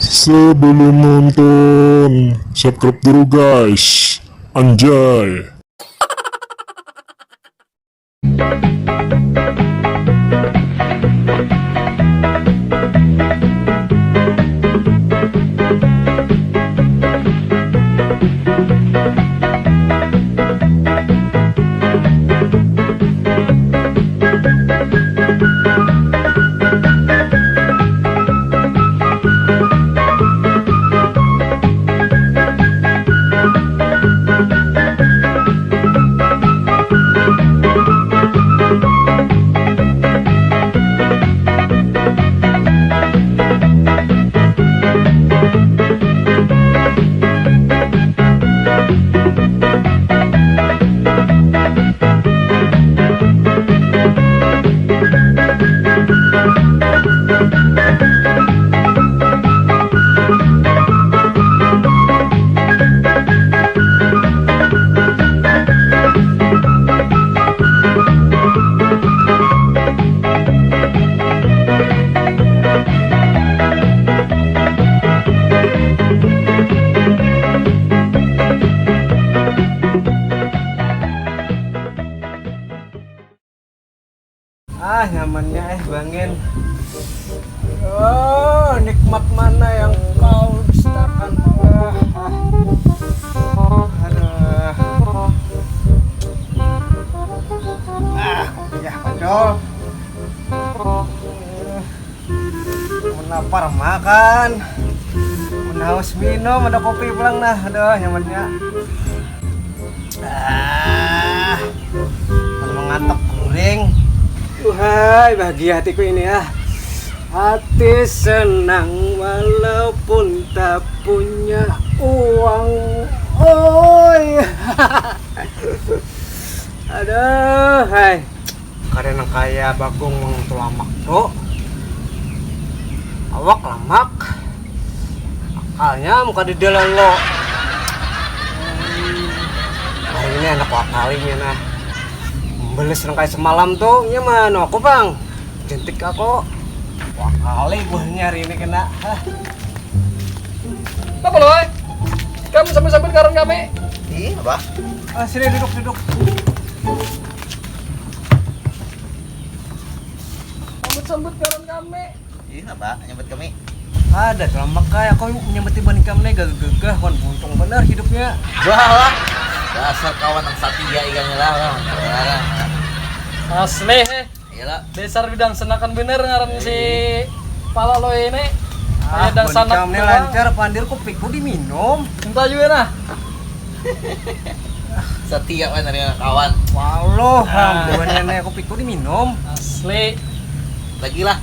Sebelum nonton, subscribe dulu guys. Anjay. Nyamannya bangin. Oh, nikmat mana yang kau dustakan? Aduh. Ya pacol. Menapar makan. Menaus minum, ada kopi pulang nah. Aduh, nyamannya. Mengantuk kuring. Hai, bahagia hatiku ini ya. Hati senang walaupun tak punya uang. Oi. Aduh, hai. Karena kaya bakung tulamak tuh. Awak lamak. Akalnya muka di dalam lo. Hari ini anak wakalinya nah. Beles nang kayak semalam tuh, nya mana aku bang? Cantik aku. Wah kali gue nyari ini kena. Apa lo? Kamu sambil-sambil karang kami? Iya, Pak. Sini duduk. Sambut karang kami. Iya, Pak. Nyambut kami. Ada dalam makanya aku nyambet iban kamu nih gagah-gagah, wan buntung bener hidupnya. Wah, dasar kawan yang Satya ikannya lah. Asli Iyalah. dasar bidang senakan bener ngaran si pala lo ini. Kayak dan sanak kamu lancar pandir kopiku diminum. Entah juga nah. Satya kan dari kawan. Walloh, bukan nenek kopiku diminum. Asli Lagi lah.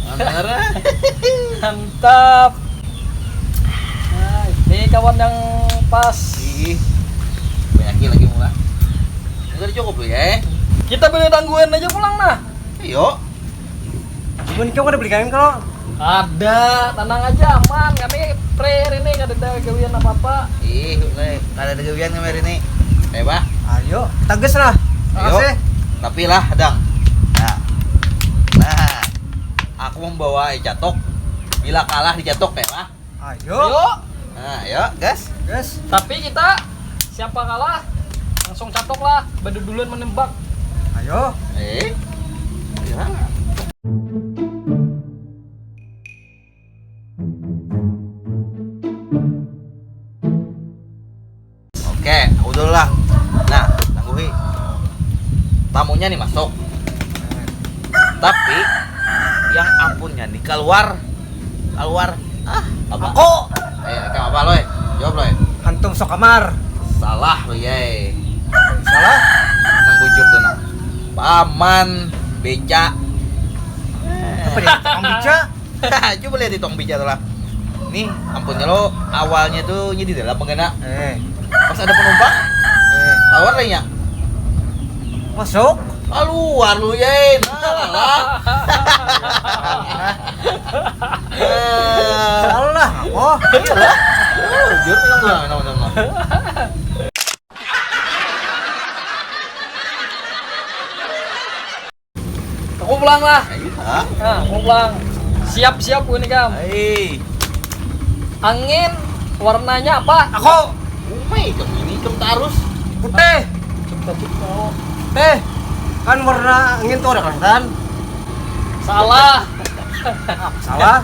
Bener. mantap. Nah, ini kawan yang pas. Ih. Banyak lagi mula. Udah cukup lu ya. Kita boleh tangguhan aja pulang nah. Ayo. Cuman kau ada beli kain kalau? Ada, tenang aja aman. Kami prayer ini gak ada gawian apa-apa. Ih, kada ada gawian kemarin ini. Bah. Ayo, tegas lah. Ayo. Tapi lah, Dang. Nah, aku membawa Jatok. Bila kalah di Jatok ya, Pak. Ayo. Nah, ayo, gas. Tapi kita siapa kalah langsung catok lah. Badu duluan menembak. Ayo. Ya. Oke, aku dulu lah. Nah, tangguhi. Tamunya nih masuk. Tapi yang ampunnya nih keluar. Apa? Aku. Kamu apa lo? Jawab lo. Hantum sok kamar. Salah lo ye. Salah? Nang bujur tuh nah. Paman beca. Apa dia? Tukang bica? Coba lihat di tong beca tuh lah. Nih, ampunnya lo awalnya tuh di dalam penggena. Pas ada penumpang, tawar lah ya. Masuk. Keluar lu ye. Nah. Salah. Oh. Iyalah. Jujur minum. Aku pulang lah. Ayo. Nah, aku pulang. Siap-siap gue nih, Kam. Hei. Angin warnanya apa? Aku Hitam ini hitam tarus. putih. Teh, kan warna angin tuh ada kelihatan. Salah. Salah.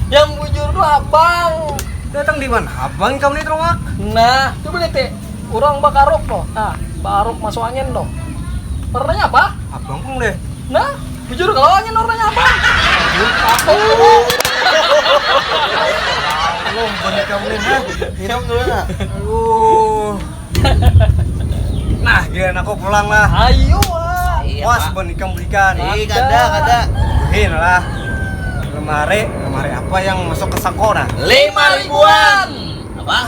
Yang bujur tuh abang. Datang di mana? Abang kamu nih terowak. Nah, coba lihat teh. Orang bakaruk loh. Nah, baruk masuk angin dong. Warnanya apa? Abang pun deh. Nah, bujur kalau angin warnanya apa? Apa? Belum bener kamu nih. Hah? Hitam dulu nak. Aduh. Nah, giliran aku pulang lah. Ayo ah. Iya, Puas Pak. ben ikan belikan. Ih, kada. Buhin lah. Lemari apa yang masuk ke sako nah? 5.000-an. Apa?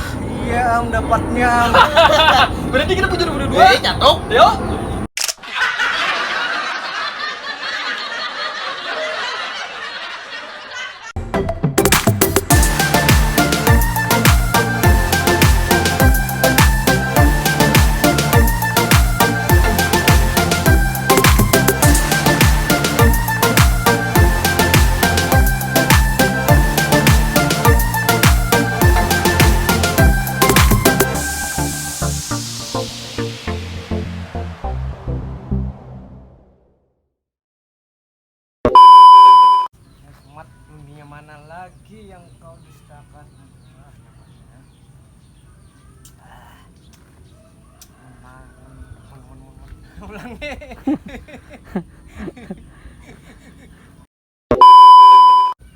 Iya, dapatnya. Berarti kita bujur berdua. Catok. Yuk. Umat dunia mana lagi yang kau dustakan? Ulang nih.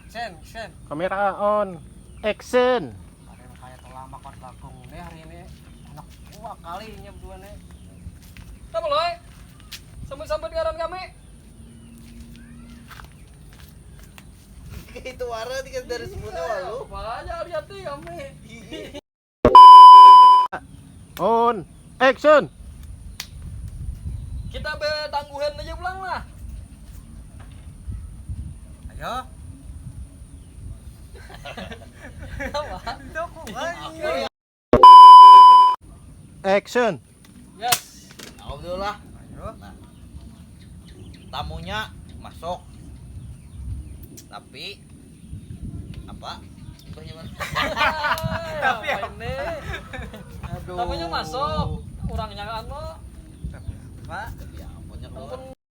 Sen. Kamera on. Action. Ada yang kayak telah makan bakung deh hari ini. Anak gua kali berdua nih. Apa loh? Sambut-sambut garan kami. Itu warna tiga dari semuanya walu. Apa aja hati kami. On. Action. Kita betangguhan aja pulang lah. Ayo. Apa? Itu aku. Ayo. Action. Yes. Aku dulu lah. Ayo. Nah, tamunya masuk. Tapi apa? Mbahnya mana? Tapi apa ini? Aduh. Tamunya masuk. Orangnya kan lo. Tapi apa? Tapi apa? Keluar. Ampun